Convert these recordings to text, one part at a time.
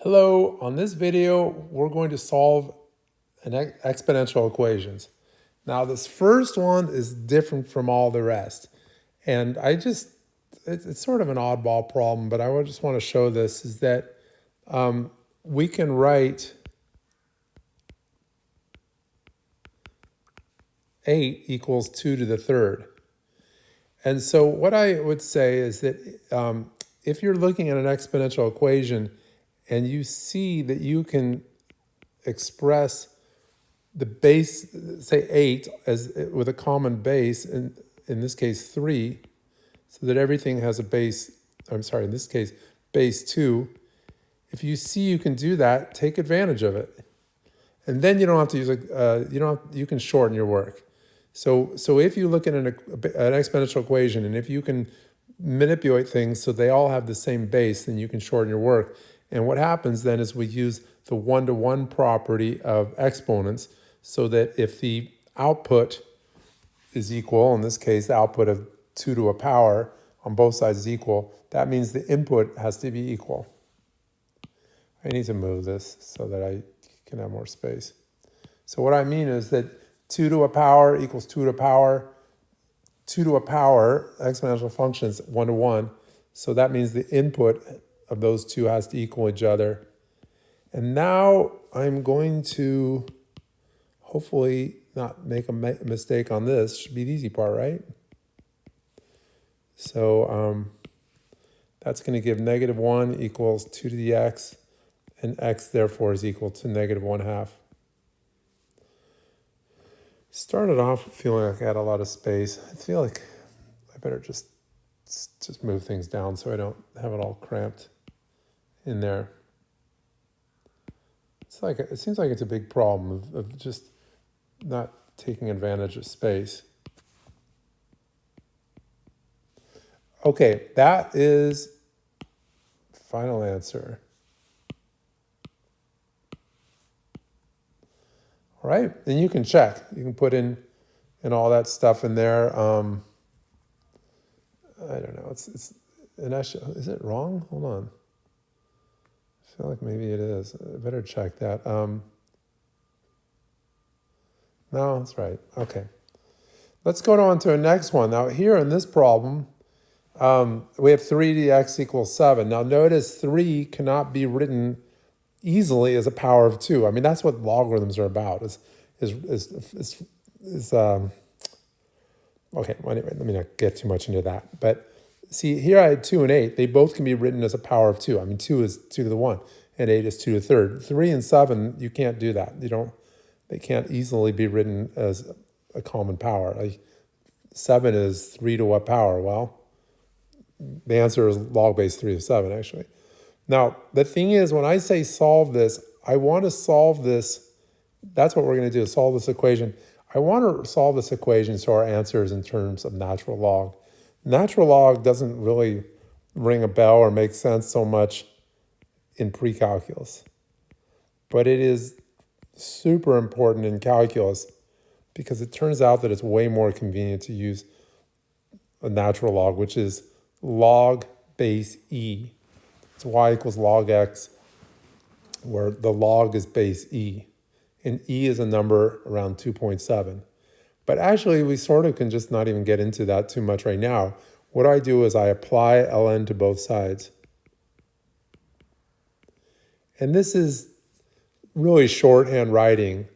Hello, on this video, we're going to solve exponential equations. Now, this first one is different from all the rest. And it's sort of an oddball problem, but I just want to show this is that we can write 8 equals 2 to the third. And so what I would say is that if you're looking at an exponential equation and you see that you can express the base, say 8, as with a common base, in this case 3, so that everything has a base, in this case, base 2. If you see you can do that, take advantage of it. And then you don't have to use you can shorten your work. So if you look at an exponential equation, and if you can manipulate things so they all have the same base, then you can shorten your work. And what happens then is we use the one-to-one property of exponents, so that if the output is equal, in this case, the output of 2 to a power on both sides is equal, that means the input has to be equal. I need to move this so that I can have more space. So what I mean is that 2 to a power equals 2 to a power. 2 to a power, exponential function is 1 to 1. So that means the input of those two has to equal each other. And now I'm going to hopefully not make a mistake on this. Should be the easy part, right? So that's going to give -1 equals 2 to the x, and x therefore is equal to -1/2. Started off feeling like I had a lot of space. I feel like I better just move things down so I don't have it all cramped in there. It seems like it's a big problem of just not taking advantage of space. Okay, that is final answer. All right, and you can check. You can put in all that stuff in there. I don't know. Is it wrong? Hold on. I feel like maybe it is. I better check that. No, that's right. Okay. Let's go on to the next one. Now here in this problem, we have 3 to the x equals 7. Now notice 3 cannot be written easily as a power of 2. I mean, that's what logarithms are about. Okay, well, anyway, let me not get too much into that. But see, here I had 2 and 8. They both can be written as a power of 2. I mean, 2 is 2 to the 1, and 8 is 2 to the third. 3 and 7, you can't do that. They can't easily be written as a common power. Like 7 is 3 to what power? Well, the answer is log base 3 of 7, actually. Now, the thing is, when I say solve this, I want to solve this. That's what we're going to do, solve this equation. I want to solve this equation so our answer is in terms of natural log. Natural log doesn't really ring a bell or make sense so much in pre-calculus. But it is super important in calculus because it turns out that it's way more convenient to use a natural log, which is log base e. It's y equals log x, where the log is base e. And e is a number around 2.7. But actually, we sort of can just not even get into that too much right now. What I do is I apply ln to both sides. And this is really shorthand writing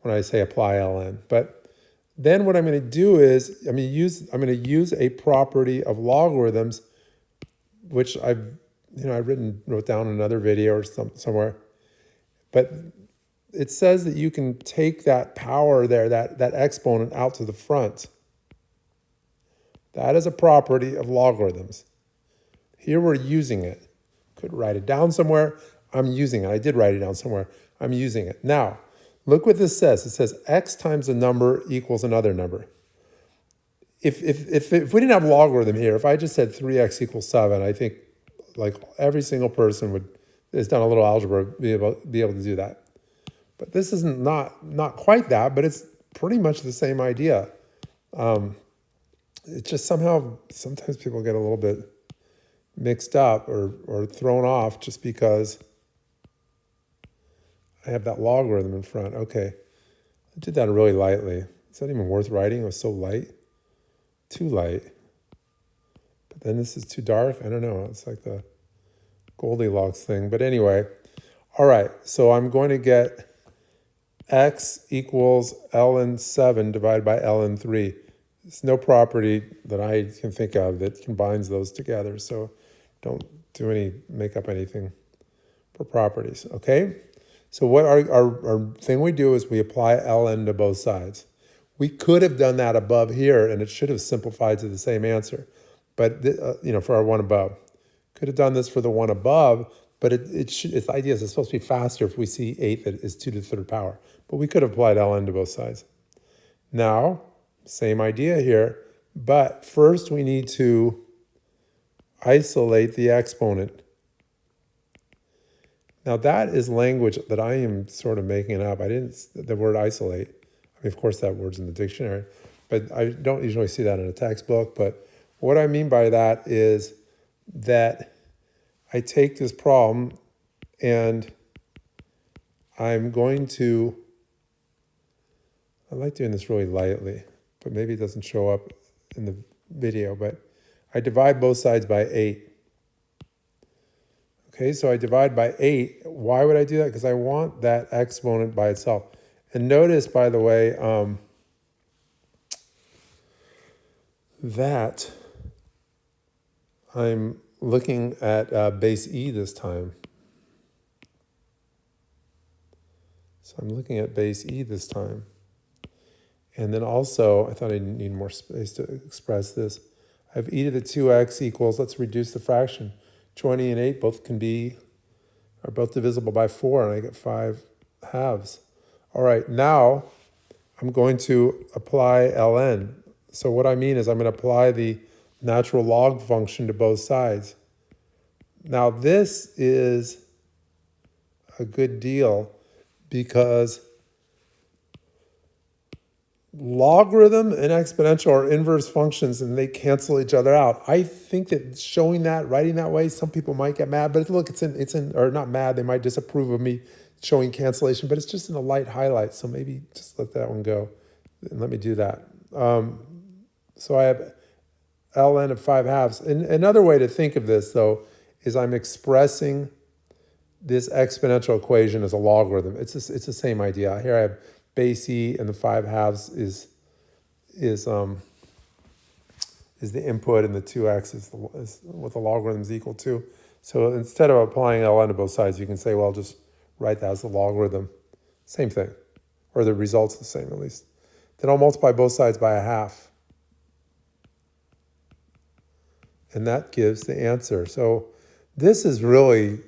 when I say apply ln. But then what I'm going to do is I'm going to use a property of logarithms, which I wrote down in another video or somewhere. But it says that you can take that power there, that exponent, out to the front. That is a property of logarithms. Here we're using it. Could write it down somewhere. I'm using it. I did write it down somewhere. I'm using it. Now, look what this says. It says x times a number equals another number. If we didn't have logarithm here, if I just said 3x equals 7, I think like every single person has done a little algebra be able to do that. But this isn't not quite that, but it's pretty much the same idea. It's just sometimes people get a little bit mixed up or thrown off just because I have that logarithm in front. Okay, I did that really lightly. Is that even worth writing? It was so light. Too light. But then this is too dark. I don't know. It's like the Goldilocks thing. But anyway, all right. So I'm going to get x equals ln 7 divided by ln 3. There's no property that I can think of that combines those together. So don't make up anything for properties, okay? So what our thing we do is we apply ln to both sides. We could have done that above here, and it should have simplified to the same answer. But for our one above, could have done this for the one above. But its idea is it's supposed to be faster if we see 8 that is 2 to the third power. But we could have applied ln to both sides. Now, same idea here, but first we need to isolate the exponent. Now that is language that I am sort of making up. The word isolate. I mean, of course that word's in the dictionary, but I don't usually see that in a textbook. But what I mean by that is that I take this problem and I'm going to, I like doing this really lightly, but maybe it doesn't show up in the video, but I divide both sides by 8. Okay, so I divide by 8. Why would I do that? Because I want that exponent by itself. And notice, by the way, that I'm looking at base e this time. So I'm looking at base e this time. And then also, I thought I need more space to express this. I have e to the 2x equals, let's reduce the fraction. 20 and 8 are both divisible by 4, and I get 5 halves. All right, now I'm going to apply ln. So what I mean is I'm going to apply the natural log function to both sides. Now this is a good deal because logarithm and exponential are inverse functions and they cancel each other out. I think that showing that, writing that way, some people might get mad, but look, it's in, or not mad, they might disapprove of me showing cancellation, but it's just in a light highlight. So maybe just let that one go and let me do that. So I have ln of 5 halves. And another way to think of this though, is I'm expressing this exponential equation as a logarithm. It's the same idea. Here I have base e, and the 5 halves is the input, and the 2x is what the logarithm is equal to. So instead of applying ln to both sides, you can say, well, just write that as the logarithm. Same thing, or the result's the same at least. Then I'll multiply both sides by a half. And that gives the answer. So this is really,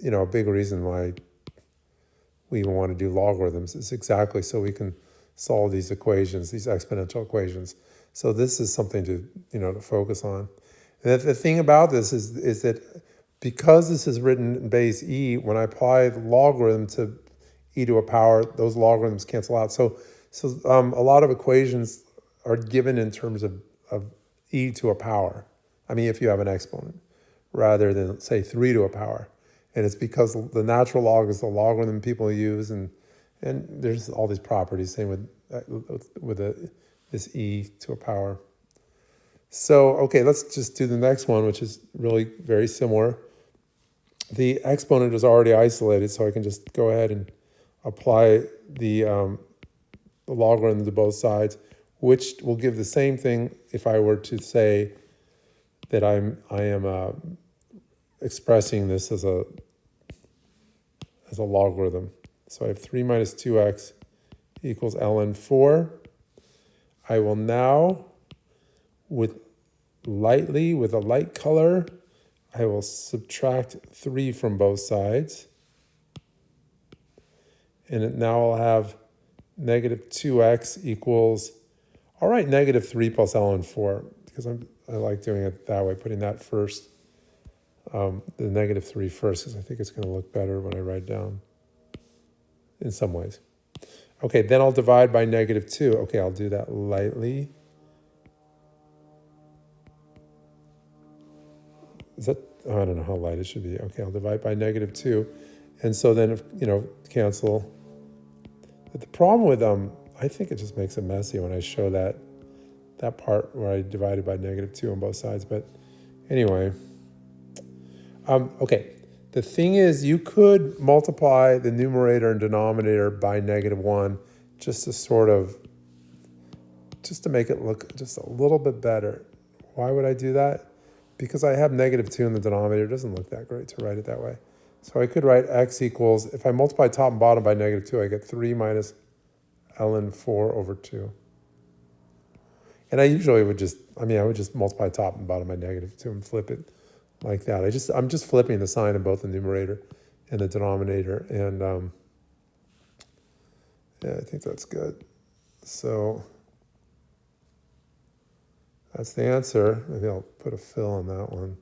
a big reason why we even want to do logarithms. It's exactly so we can solve these equations, these exponential equations. So this is something to, to focus on. And the thing about this is that because this is written in base e, when I apply the logarithm to e to a power, those logarithms cancel out. So a lot of equations are given in terms of e to a power. I mean, if you have an exponent, rather than, say, 3 to a power. And it's because the natural log is the logarithm people use, and there's all these properties, same with this e to a power. So, okay, let's just do the next one, which is really very similar. The exponent is already isolated, so I can just go ahead and apply the logarithm to both sides, which will give the same thing if I were to say that I am expressing this as a logarithm. So I have 3 minus 2x equals ln 4. I will now, with a light color, I will subtract 3 from both sides. And now I'll have negative 2x equals, I'll write negative 3 plus ln 4, because I like doing it that way, putting that first, the negative 3 first, because I think it's going to look better when I write down in some ways. Okay, then I'll divide by negative 2. Okay, I'll do that lightly. Is that, I don't know how light it should be. Okay, I'll divide by negative 2. And so then, cancel. But the problem with I think it just makes it messy when I show that part where I divided by -2 on both sides. But anyway, okay. The thing is, you could multiply the numerator and denominator by -1 just to make it look just a little bit better. Why would I do that? Because I have -2 in the denominator. It doesn't look that great to write it that way. So I could write x equals, if I multiply top and bottom by -2, I get 3 minus ln 4 over 2. And I usually would I would just multiply top and bottom by -2 and flip it like that. I'm just flipping the sign in both the numerator and the denominator. And yeah, I think that's good. So that's the answer. Maybe I'll put a fill on that one.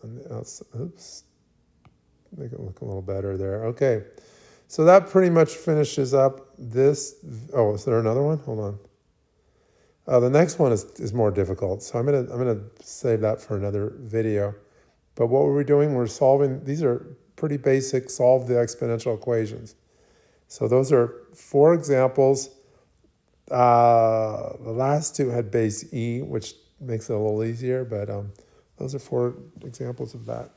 On the outside, oops. Make it look a little better there. Okay. So that pretty much finishes up this. Oh, is there another one? Hold on. The next one is more difficult. So I'm gonna save that for another video. But what were we doing? We're solving, these are pretty basic, solve the exponential equations. So those are 4 examples. The last 2 had base E, which makes it a little easier, but those are 4 examples of that.